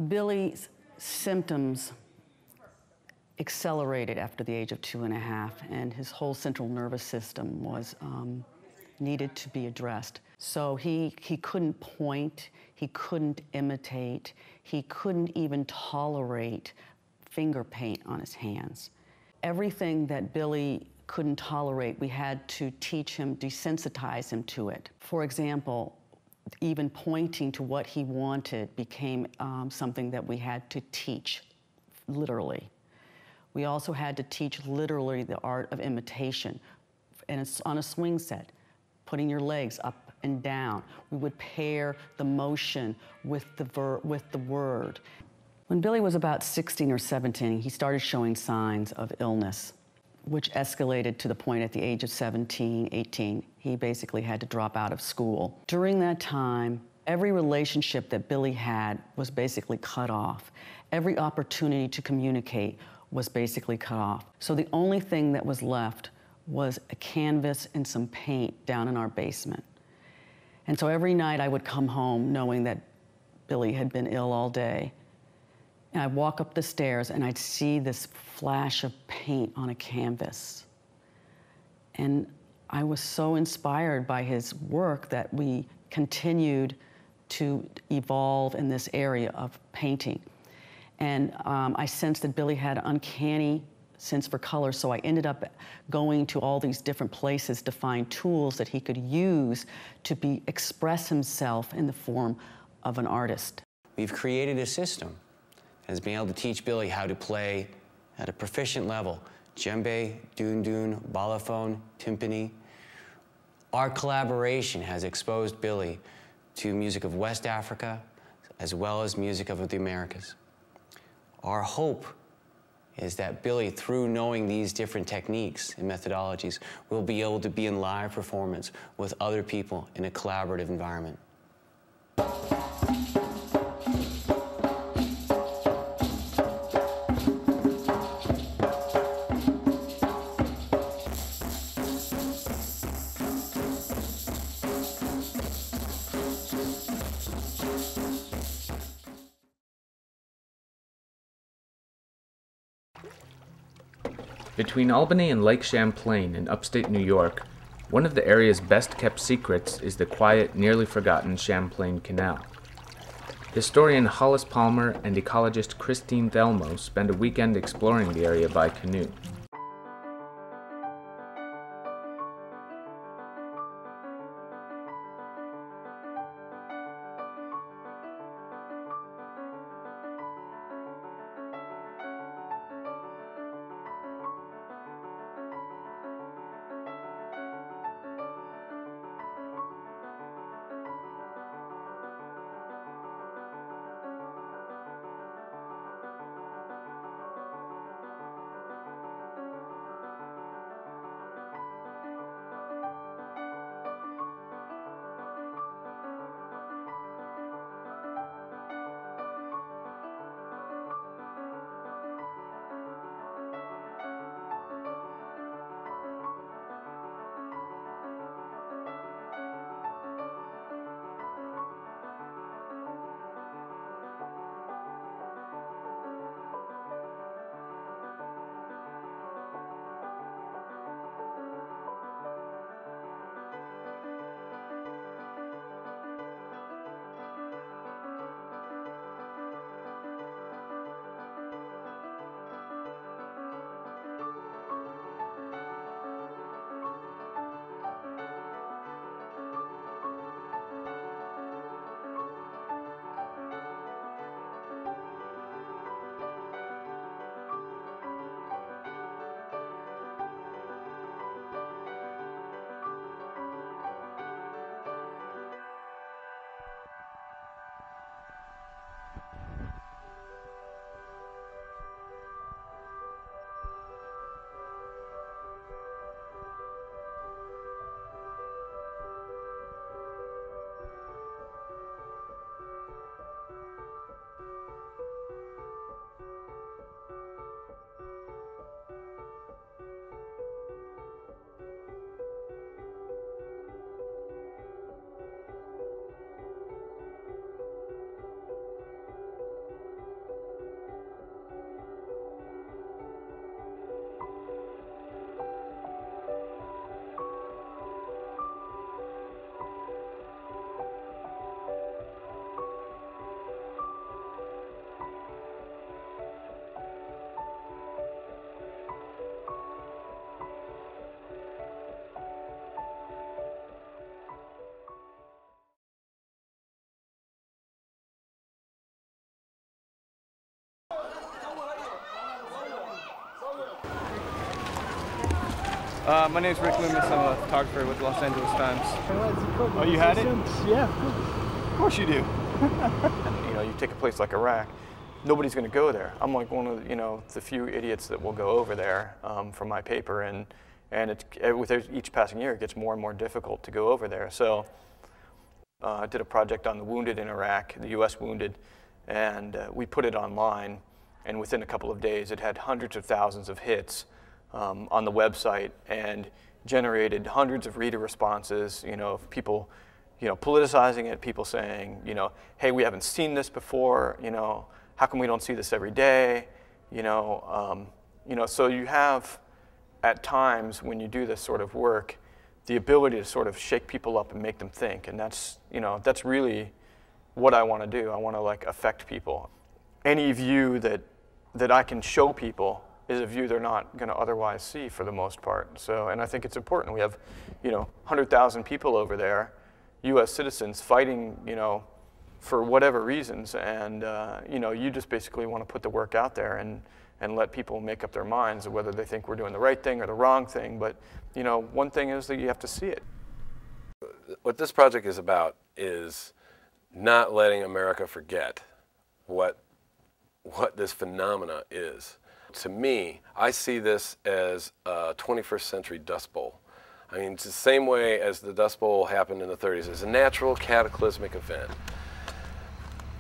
Billy's symptoms accelerated after the age of 2.5, and his whole central nervous system was needed to be addressed. So he couldn't point, he couldn't imitate, he couldn't even tolerate finger paint on his hands. Everything that Billy couldn't tolerate, we had to teach him, desensitize him to it. For example, even pointing to what he wanted became something that we had to teach, literally. We also had to teach literally the art of imitation. And it's on a swing set, putting your legs up and down. We would pair the motion with the word. When Billy was about 16 or 17, he started showing signs of illness, which escalated to the point at the age of 17, 18, he basically had to drop out of school. During that time, every relationship that Billy had was basically cut off. Every opportunity to communicate was basically cut off. So the only thing that was left was a canvas and some paint down in our basement. And so every night I would come home knowing that Billy had been ill all day. And I'd walk up the stairs and I'd see this flash of paint on a canvas. And I was so inspired by his work that we continued to evolve in this area of painting. And I sensed that Billy had an uncanny sense for color, so I ended up going to all these different places to find tools that he could use to express himself in the form of an artist. We've created a system that has been able to teach Billy how to play at a proficient level: djembe, dun-dun, balafon, timpani. Our collaboration has exposed Billy to music of West Africa as well as music of the Americas. Our hope is that Billy, through knowing these different techniques and methodologies, will be able to be in live performance with other people in a collaborative environment. Between Albany and Lake Champlain in upstate New York, one of the area's best-kept secrets is the quiet, nearly forgotten Champlain Canal. Historian Hollis Palmer and ecologist Christine Thelmo spend a weekend exploring the area by canoe. My name's Rick Loomis. I'm a photographer with the Los Angeles Times. Oh, you had it? Yeah. Of course you do. You know, you take a place like Iraq, nobody's going to go there. I'm like one of the few idiots that will go over there for my paper, and with each passing year, it gets more and more difficult to go over there. So I did a project on the wounded in Iraq, the U.S. wounded, and we put it online. And within a couple of days, it had hundreds of thousands of hits on the website and generated hundreds of reader responses, of people, politicizing it, people saying, hey, we haven't seen this before, how come we don't see this every day, so you have, at times when you do this sort of work, the ability to sort of shake people up and make them think, and that's really what I want to do. I want to affect people. Any view that I can show people is a view they're not going to otherwise see for the most part. So, and I think it's important. We have, 100,000 people over there, U.S. citizens fighting, for whatever reasons, and you just basically want to put the work out there and let people make up their minds of whether they think we're doing the right thing or the wrong thing. But, one thing is that you have to see it. What this project is about is not letting America forget what this phenomena is. To me, I see this as a 21st century Dust Bowl. I mean, it's the same way as the Dust Bowl happened in the 30s. It's a natural cataclysmic event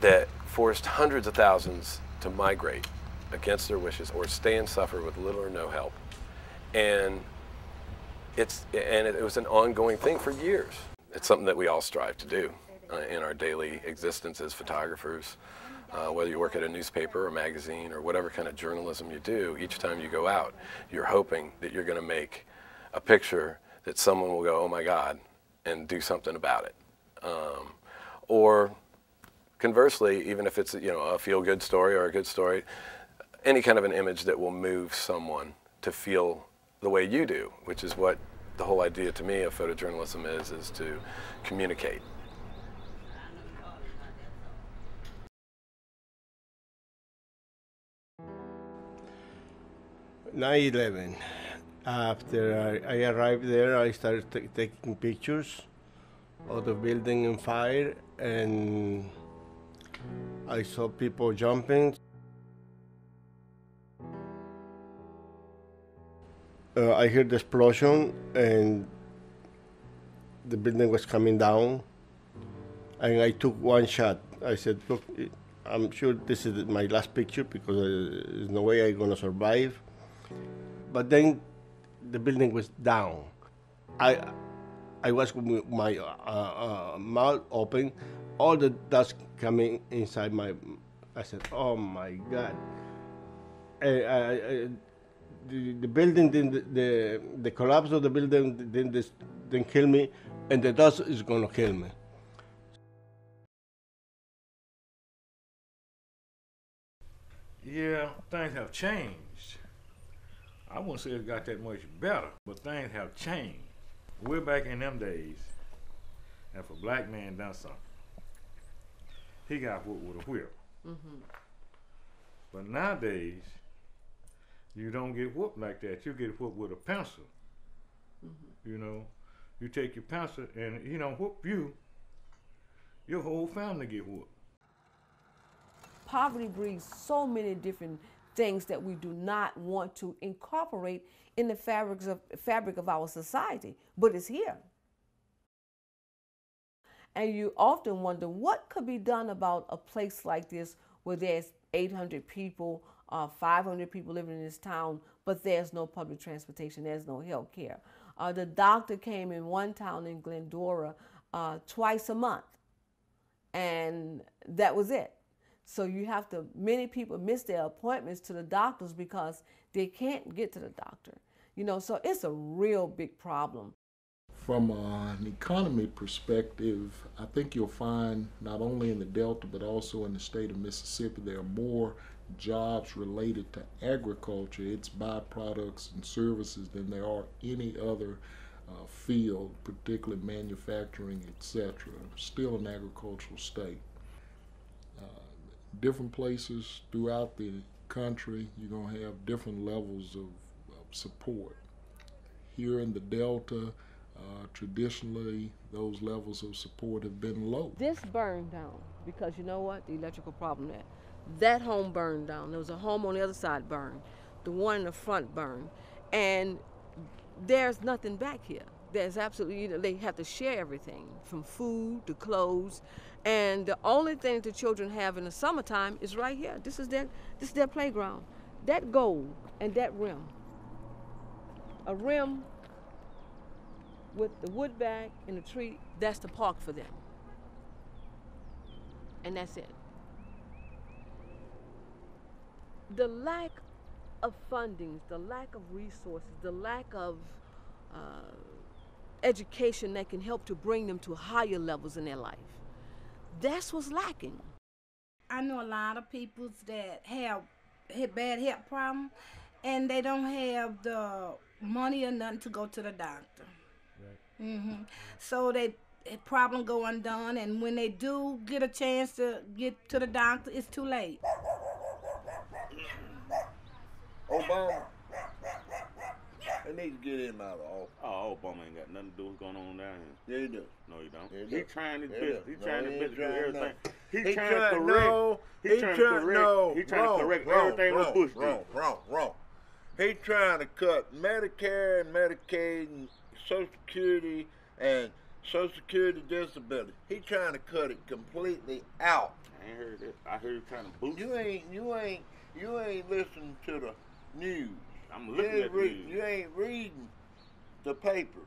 that forced hundreds of thousands to migrate against their wishes or stay and suffer with little or no help. And it was an ongoing thing for years. It's something that we all strive to do in our daily existence as photographers. Whether you work at a newspaper or magazine or whatever kind of journalism you do, each time you go out, you're hoping that you're going to make a picture that someone will go, oh my God, and do something about it. Or conversely, even if it's a feel-good story or a good story, any kind of an image that will move someone to feel the way you do, which is what the whole idea to me of photojournalism is to communicate. 9/11. After I arrived there, I started taking pictures of the building on fire, and I saw people jumping. I heard the explosion, and the building was coming down, and I took one shot. I said, look, I'm sure this is my last picture because there's no way I'm going to survive. But then the building was down. I was with my mouth open, all the dust coming inside my. I said, "Oh my God!" The building didn't. The collapse of the building didn't kill me, and the dust is going to kill me. Yeah, things have changed. I wouldn't say it got that much better, but things have changed. We're back in them days, and if a black man done something, he got whooped with a whip. Mm-hmm. But nowadays, you don't get whooped like that. You get whooped with a pencil. Mm-hmm. You take your pencil and he don't whoop you, your whole family get whooped. Poverty breeds so many different things that we do not want to incorporate in the fabric of our society, but it's here. And you often wonder what could be done about a place like this where there's 800 people, 500 people living in this town, but there's no public transportation, there's no health care. The doctor came in one town in Glendora twice a month, and that was it. So many people miss their appointments to the doctors because they can't get to the doctor. So it's a real big problem. From an economy perspective, I think you'll find not only in the Delta but also in the state of Mississippi there are more jobs related to agriculture, its byproducts and services, than there are any other field, particularly manufacturing, etc. Still an agricultural state. Different places throughout the country, you're going to have different levels of support. Here in the Delta, traditionally, those levels of support have been low. This burned down because you know what? The electrical problem there. That home burned down. There was a home on the other side burned. The one in the front burned. And there's nothing back here. There's absolutely, they have to share everything from food to clothes. And the only thing that the children have in the summertime is right here. This is their playground. That goal and that rim. A rim with the wood back and the tree, that's the park for them. And that's it. The lack of fundings, the lack of resources, the lack of education that can help to bring them to higher levels in their life, that's what's lacking. I know a lot of people that have bad health problems and they don't have the money or nothing to go to the doctor. Right. So they problem go undone, and when they do get a chance to get to the doctor, it's too late. Obama, they need to get him out of office. Oh, Obama ain't got nothing to do with what's going on down here. Yeah, he does. No, he don't. Yeah, he He's trying his best. He's trying his best to do everything. He's trying to correct. He's trying to correct everything what Bush did. Wrong. He's trying to cut Medicare and Medicaid and Social Security and Social Security disability. He's trying to cut it completely out. I ain't heard that. I heard he's trying to boost. You ain't listening to the news. I'm looking at the news. You ain't reading the papers.